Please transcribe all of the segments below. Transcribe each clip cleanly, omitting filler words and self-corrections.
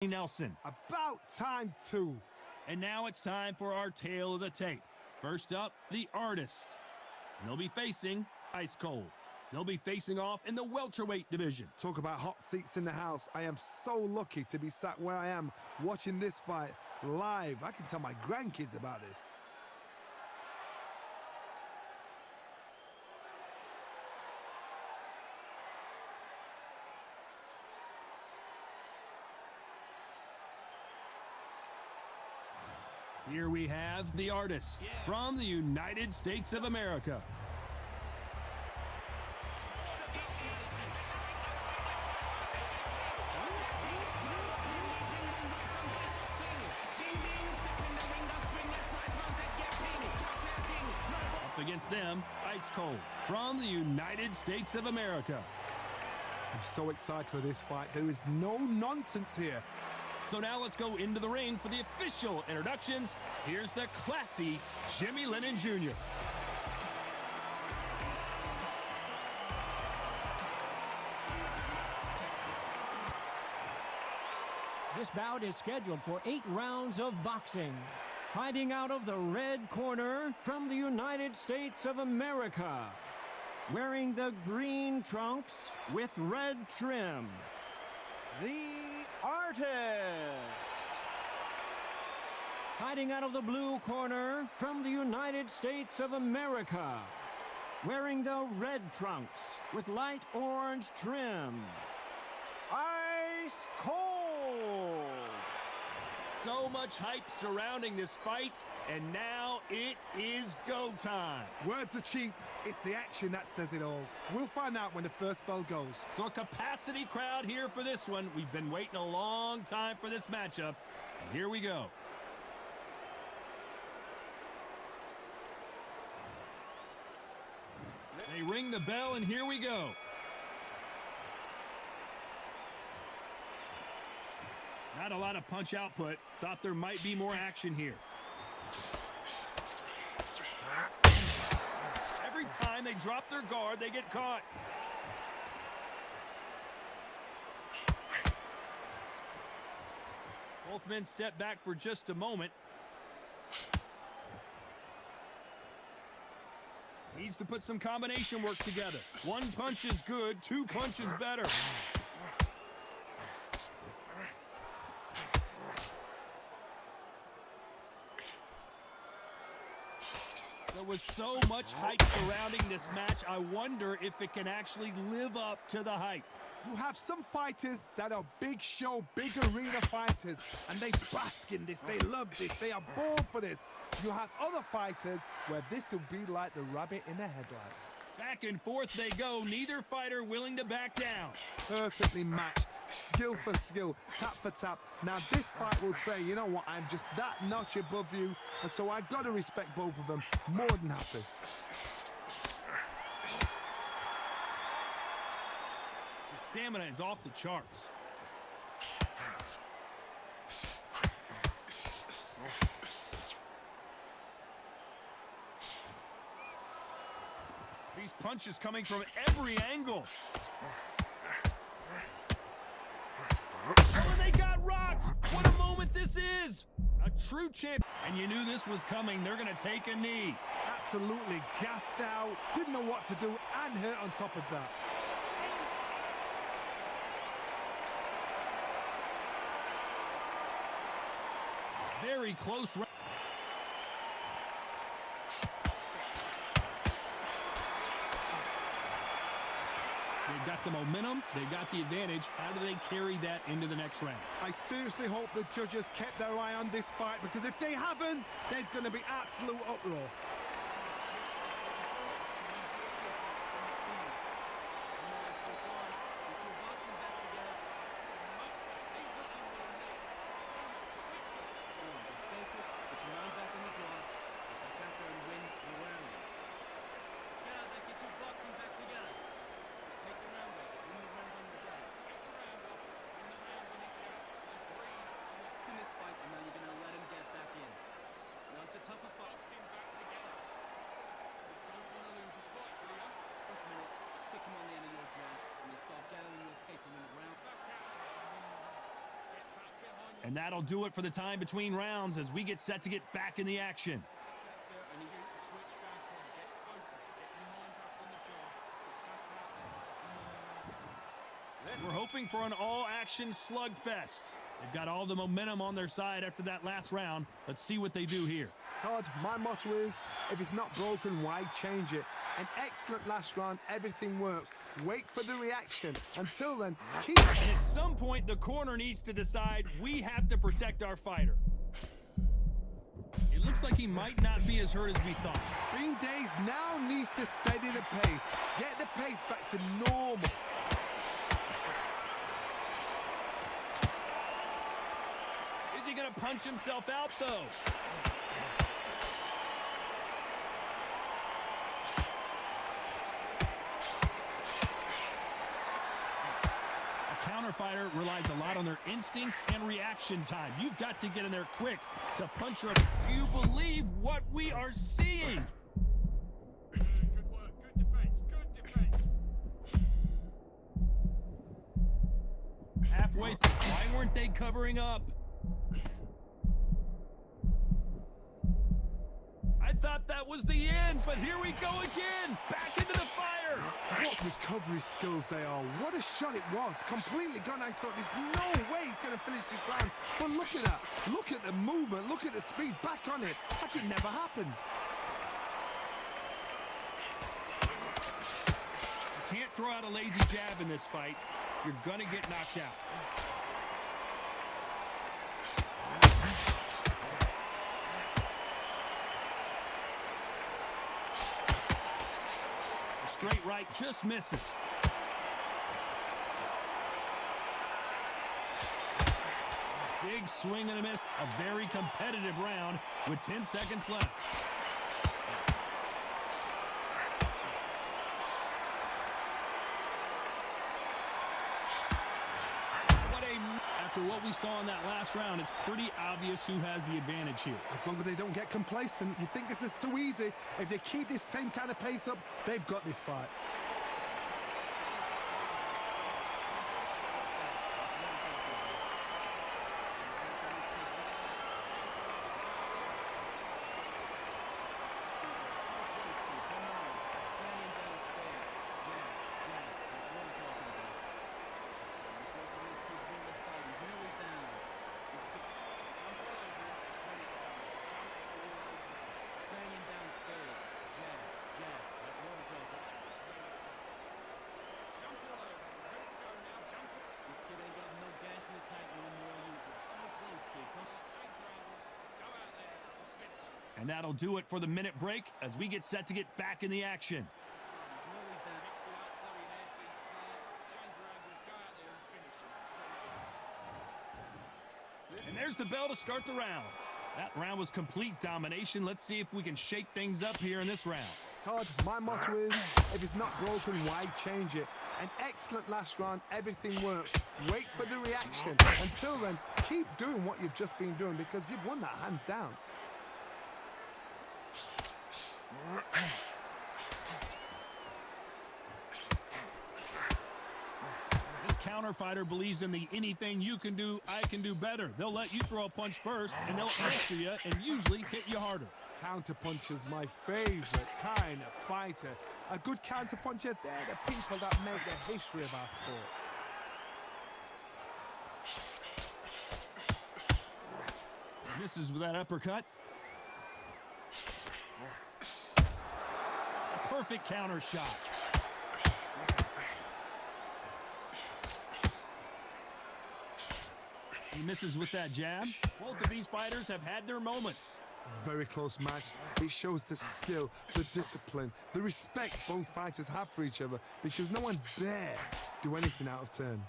Nelson. About time too. And now it's time for our tale of the tape. First up, the Artist. And they'll be facing Ice Cold. They'll be facing off in the welterweight division. Talk about hot seats in the house. I am so lucky to be sat where I am watching this fight live. I can tell my grandkids about this. Here we have the Artist from the United States of America. Up against them, Ice Cold from the United States of America. I'm so excited for this fight. There is no nonsense here. So now let's go into the ring for the official introductions. Here's the classy Jimmy Lennon Jr. This bout is scheduled for 8 rounds of boxing. Fighting out of the red corner from the United States of America. Wearing the green trunks with red trim. The Artist. Fighting out of the blue corner from the United States of America. Wearing the red trunks with light orange trim. Ice Cold. So much hype surrounding this fight, and now it is go time. Words are cheap. It's the action that says it all. We'll find out when the first bell goes. So a capacity crowd here for this one. We've been waiting a long time for this matchup, and here we go. They ring the bell, and here we go. Not a lot of punch output. Thought there might be more action here. Every time they drop their guard, they get caught. Both men step back for just a moment. Needs to put some combination work together. One punch is good, 2 punches better. There was so much hype surrounding this match, I wonder if it can actually live up to the hype. You have some fighters that are big show, big arena fighters, and they bask in this, they love this, they are born for this. You have other fighters where this will be like the rabbit in the headlights. Back and forth they go, neither fighter willing to back down. Perfectly matched, skill for skill, tap for tap. Now this fight will say, you know what, I'm just that notch above you, and so I gotta respect both of them more than happy. The stamina is off the charts. These punches coming from every angle. Oh, and they got rocked! What a moment this is! A true champ. And you knew this was coming. They're going to take a knee. Absolutely gassed out, didn't know what to do, and hurt on top of that. Very close. They've got the momentum, they've got the advantage. How do they carry that into the next round? I seriously hope the judges kept their eye on this fight, because if they haven't, there's going to be absolute uproar. Tougher fight. And that'll do it for the time between rounds as we get set to get back in the action. We're hoping for an all-action slugfest. They've got all the momentum on their side after that last round. Let's see what they do here. Todd, my motto is, if it's not broken, why change it? An excellent last round, everything works. Wait for the reaction. Until then, keep... And at some point, the corner needs to decide we have to protect our fighter. It looks like he might not be as hurt as we thought. Bean Days now needs to steady the pace. Get the pace back to normal. Is he going to punch himself out, though? Fighter relies a lot on their instincts and reaction time. You've got to get in there quick to punch her. Do you believe what we are seeing? Good work, good defense. Halfway through, why weren't they covering up? I thought that was the end, but here we go again. Back into the fire. What recovery skills they are. What a shot it was. Completely gone. I thought there's no way he's going to finish this round. But look at that. Look at the movement. Look at the speed. Back on it. Like it never happened. You can't throw out a lazy jab in this fight. You're going to get knocked out. Straight right just misses. Big swing and a miss. A very competitive round with 10 seconds left. After what we saw in that last round, it's pretty obvious who has the advantage here. As long as they don't get complacent, you think this is too easy. If they keep this same kind of pace up, they've got this fight. And that'll do it for the minute break as we get set to get back in the action. And there's the bell to start the round. That round was complete domination. Let's see if we can shake things up here in this round. Todd, my motto is, if it's not broken, why change it? An excellent last round, everything works. Wait for the reaction. Until then, keep doing what you've just been doing because you've won that hands down. This counter fighter believes in the anything you can do, I can do better. They'll let you throw a punch first, and they'll answer you and usually hit you harder. Counterpuncher's my favorite kind of fighter. A good counterpuncher, they're the people that make the history of our sport. Misses with that uppercut. Perfect counter shot. He misses with that jab. Both of these fighters have had their moments. Very close match. It shows the skill, the discipline, the respect both fighters have for each other because no one dare do anything out of turn.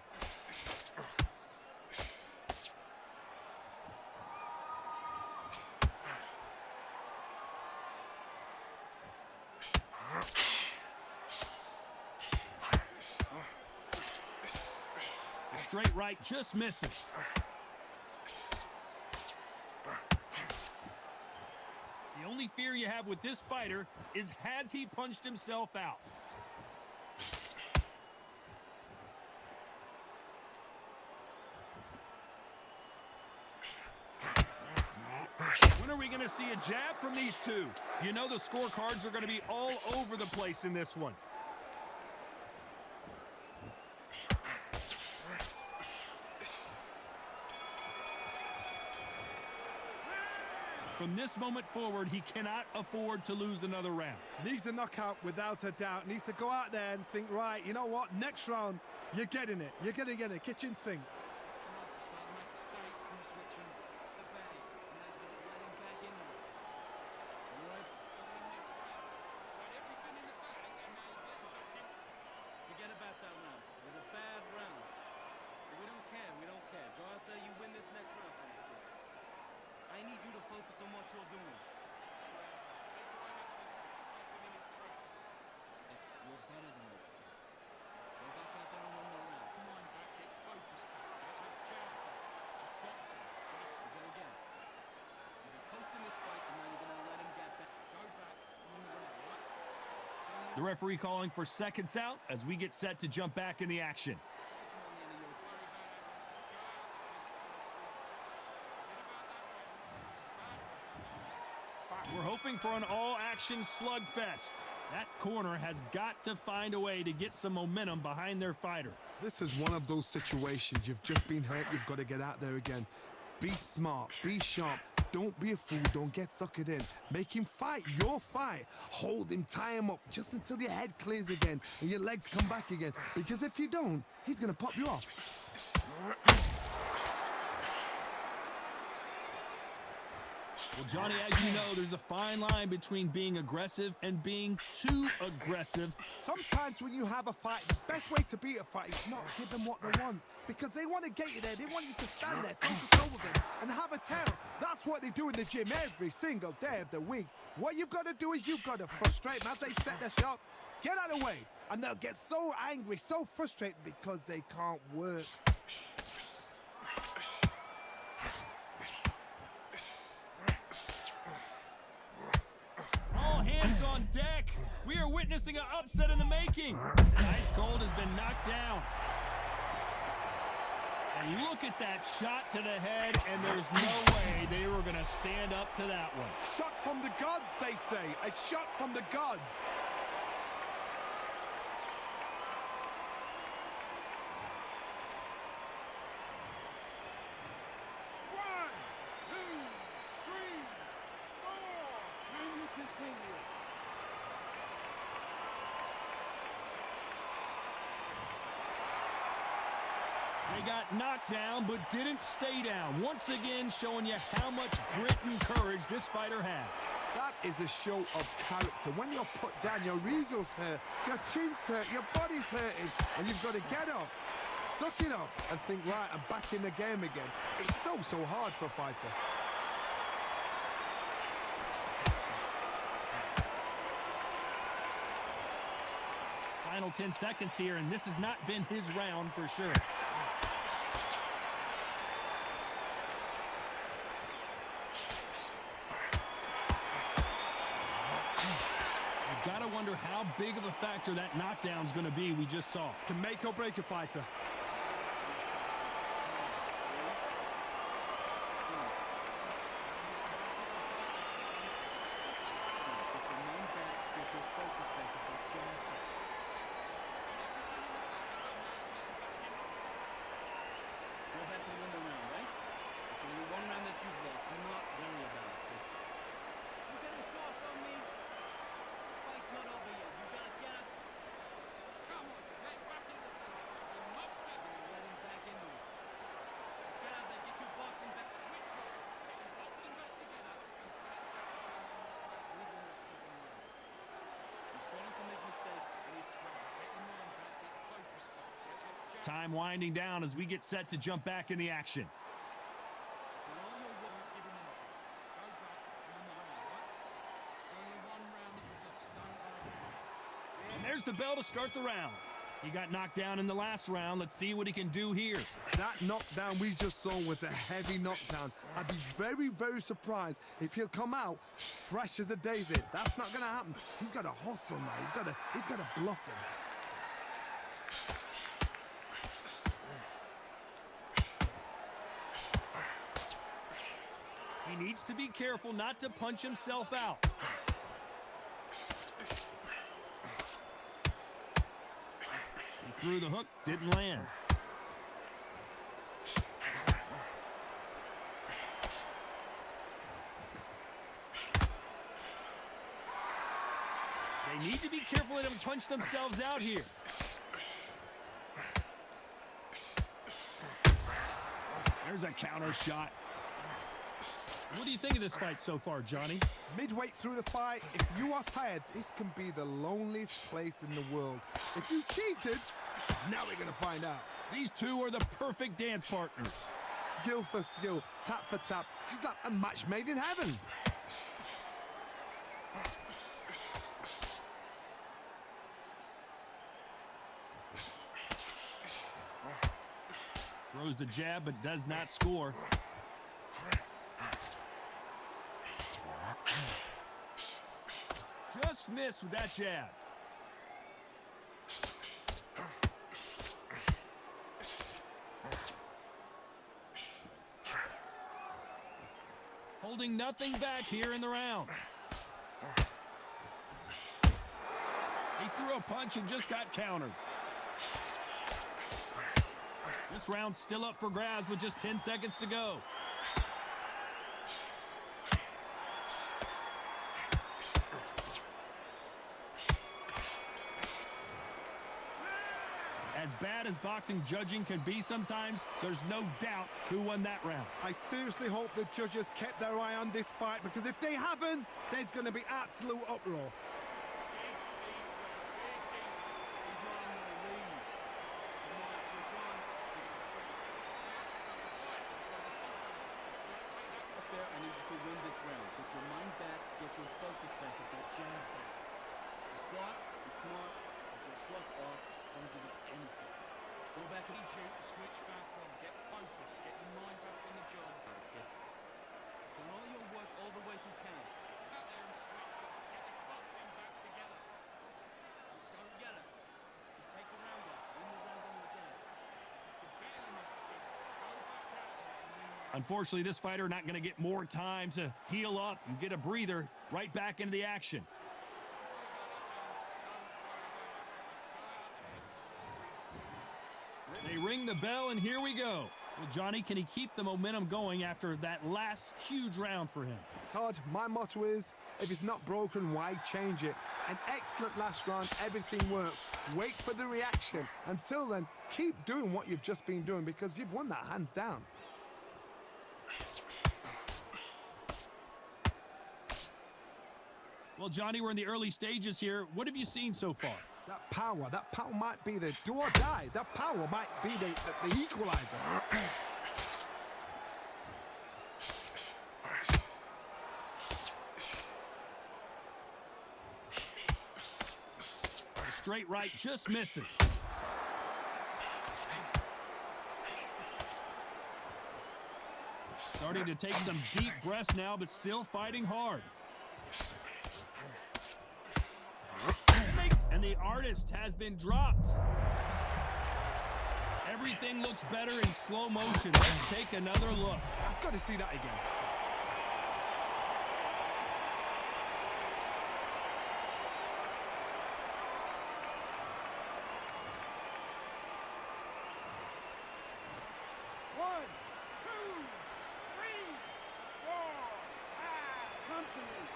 Straight right just misses. The only fear you have with this fighter is, has he punched himself out? see a jab from these two. You know the scorecards are going to be all over the place in this one. From this moment forward, he cannot afford to lose another round. Needs a knockout without a doubt. Needs to go out there and think, right, you know what? Next round, you're getting it. You're going to get a kitchen sink. Forget about that round. It was a bad round. But we don't care. We don't care. Go out there, you win this next round for me. I need you to focus on what you're doing. Listen, you're better than this, kid. Go back out there and win the round. Come on, back, get focused back. Get that jab back. Just box him. Just Go again. You've been coasting this fight, and now you're going to let him get back. go back and win the round, right? So The referee calling for seconds out as we get set to jump back in the action. Stick him on the end of your worry about that. We're hoping for an all-action slugfest. That corner has got to find a way to get some momentum behind their fighter. This is one of those situations. You've just been hurt. You've got to get out there again. Be smart. Be sharp. Don't be a fool. Don't get suckered in. Make him fight your fight. Hold him. Tie him up just until your head clears again and your legs come back again. Because if you don't, he's going to pop you off. Well, Johnny, as you know, there's a fine line between being aggressive and being too aggressive. Sometimes when you have a fight, the best way to beat a fight is not give them what they want. Because they want to get you there. They want you to stand there, toe-to-toe with them, and have a tail. That's what they do in the gym every single day of the week. What you've got to do is you've got to frustrate them as they set their shots. Get out of the way. And they'll get so angry, so frustrated because they can't work. All hands on deck. We are witnessing an upset in the making. Ice Cold has been knocked down. And look at that shot to the head, and there's no way they were going to stand up to that one. Shot from the gods, they say. A shot from the gods. One, two, three, four. Can you continue? They got knocked down, but didn't stay down. Once again, showing you how much grit and courage this fighter has. That is a show of character. When you're put down, your ego's hurt, your chin's hurt, your body's hurting, and you've got to get up, suck it up, and think, right, I'm back in the game again. It's so hard for a fighter. Final 10 seconds here, and this has not been his round for sure. You've got to wonder how big of a factor that knockdown's going to be we just saw. Can make or break a fighter. Get your mind back. Get your focus back. Get that jab back. Go back and win the round, right? It's only one round that you've lost. Do not worry about it, kid. You're getting soft on me. The fight's not over yet. You gotta get up. Come on, get back in the fight. You're much better. Let him back into it. Get out there. Get your boxing back. Switch up. Get your boxing back together. And back Leave him there stepping around. He's starting to make mistakes, and he's trying. Get your mind back. Get focused back. Get that jab. Time winding down as we get set to jump back in the action. Get all your work. Give him anything. Go back and win the round, right? It's only one round that you've lost. Don't worry. And there's the bell to start the round. He got knocked down in the last round. Let's see what he can do here. That knockdown we just saw was a heavy knockdown. I'd be very surprised if he'll come out fresh as a daisy. That's not going to happen. He's got to hustle now. He's got to bluff him. He needs to be careful not to punch himself out. He threw the hook, didn't land. They need to be careful they don't punch themselves out here. There's a counter shot. What do you think of this fight so far, Johnny? Midway through the fight, if you are tired, this can be the loneliest place in the world. If you cheated, now we're going to find out. These two are the perfect dance partners. Skill for skill, tap for tap. She's like a match made in heaven. Throws the jab, but does not score. Just missed with that jab. Holding nothing back here in the round. He threw a punch and just got countered. This round's still up for grabs with just 10 seconds to go. As bad as boxing judging can be sometimes, there's no doubt who won that round. I seriously hope the judges kept their eye on this fight, because if they haven't, there's going to be absolute uproar. I need you to win this round. Get your mind back, get your focus back, get that jab back. Just blocks, be smart, get your shots off, don't give up anything. Go back and switch back on. Get focused. Get your mind back on the job. Okay. You've done all your work all the way through camp. Out there and switch up. Get this boxing back together. Don't get it. Just take the round off. Win the round on your jab. You're better than this kid. Go back out there and win. Unfortunately, this fighter not going to get more time to heal up and get a breather. Right back into the action. They ring the bell, and here we go. Well, Johnny, can he keep the momentum going after that last huge round for him? Todd, my motto is, if it's not broken, why change it? An excellent last round, everything works. Wait for the reaction. Until then, keep doing what you've just been doing, because you've won that hands down. Well, Johnny, we're in the early stages here. What have you seen so far? That power might be the do or die. That power might be the equalizer. The straight right just misses. Starting to take some deep breaths now, but still fighting hard. And the artist has been dropped. Everything looks better in slow motion. Let's take another look. I've got to see that again. One, two, three, four, five. Come to me.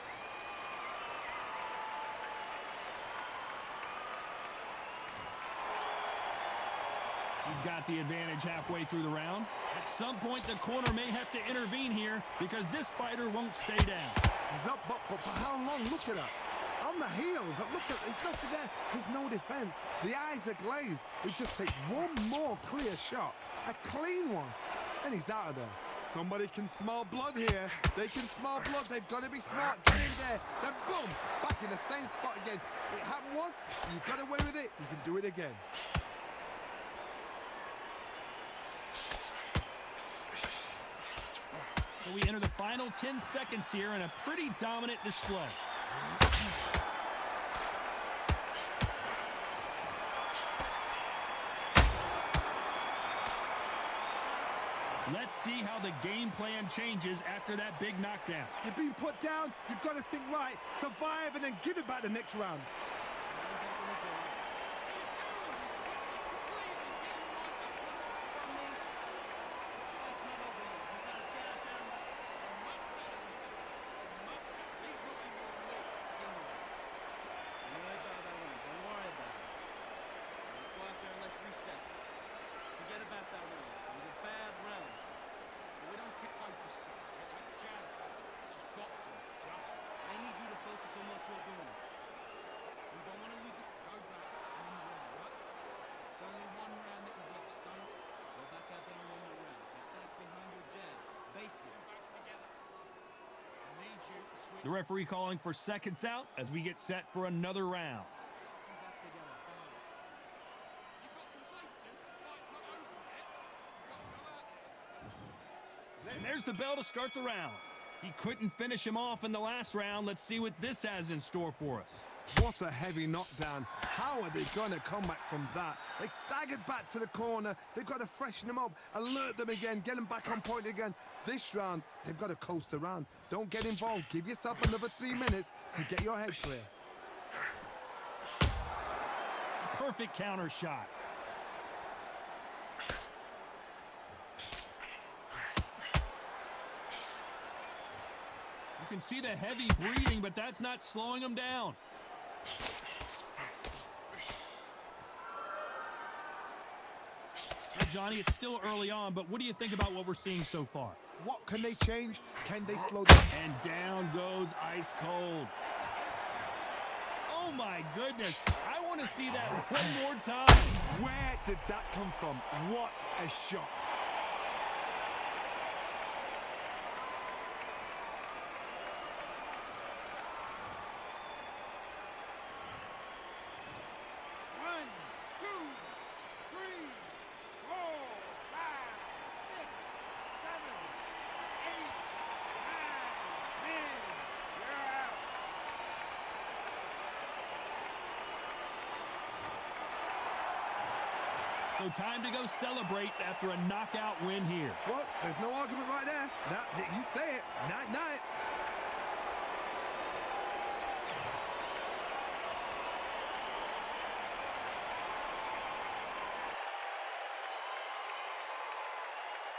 He's got the advantage halfway through the round. At some point, the corner may have to intervene here because this fighter won't stay down. He's up, but for how long? Look at that. On the heels. Look at, there's nothing there. There's no defense. The eyes are glazed. It just takes one more clear shot. A clean one. And he's out of there. Somebody can smell blood here. They can smell blood. They've got to be smart. Get in there. Then boom. Back in the same spot again. It happened once. You got away with it. You can do it again. So we enter the final 10 seconds here in a pretty dominant display. Let's see how the game plan changes after that big knockdown. You've been put down, you've got to think right, survive, and then give it back the next round. The referee calling for seconds out as we get set for another round. And there's the bell to start the round. He couldn't finish him off in the last round. Let's see what this has in store for us. What a heavy knockdown. How are they going to come back from that? They staggered back to the corner. They've got to freshen them up, alert them again, get them back on point again. This round, they've got to coast around. Don't get involved. Give yourself another 3 minutes to get your head clear. Perfect counter shot. You can see the heavy breathing, but that's not slowing him down. Now, Johnny, it's still early on, but what do you think about what we're seeing so far? What can they change? Can they slow down? And down goes ice cold. Oh my goodness. I want to see that one more time. Where did that come from? What a shot. So time to go celebrate after a knockout win here. Well, there's no argument right there. You say it. Night-night.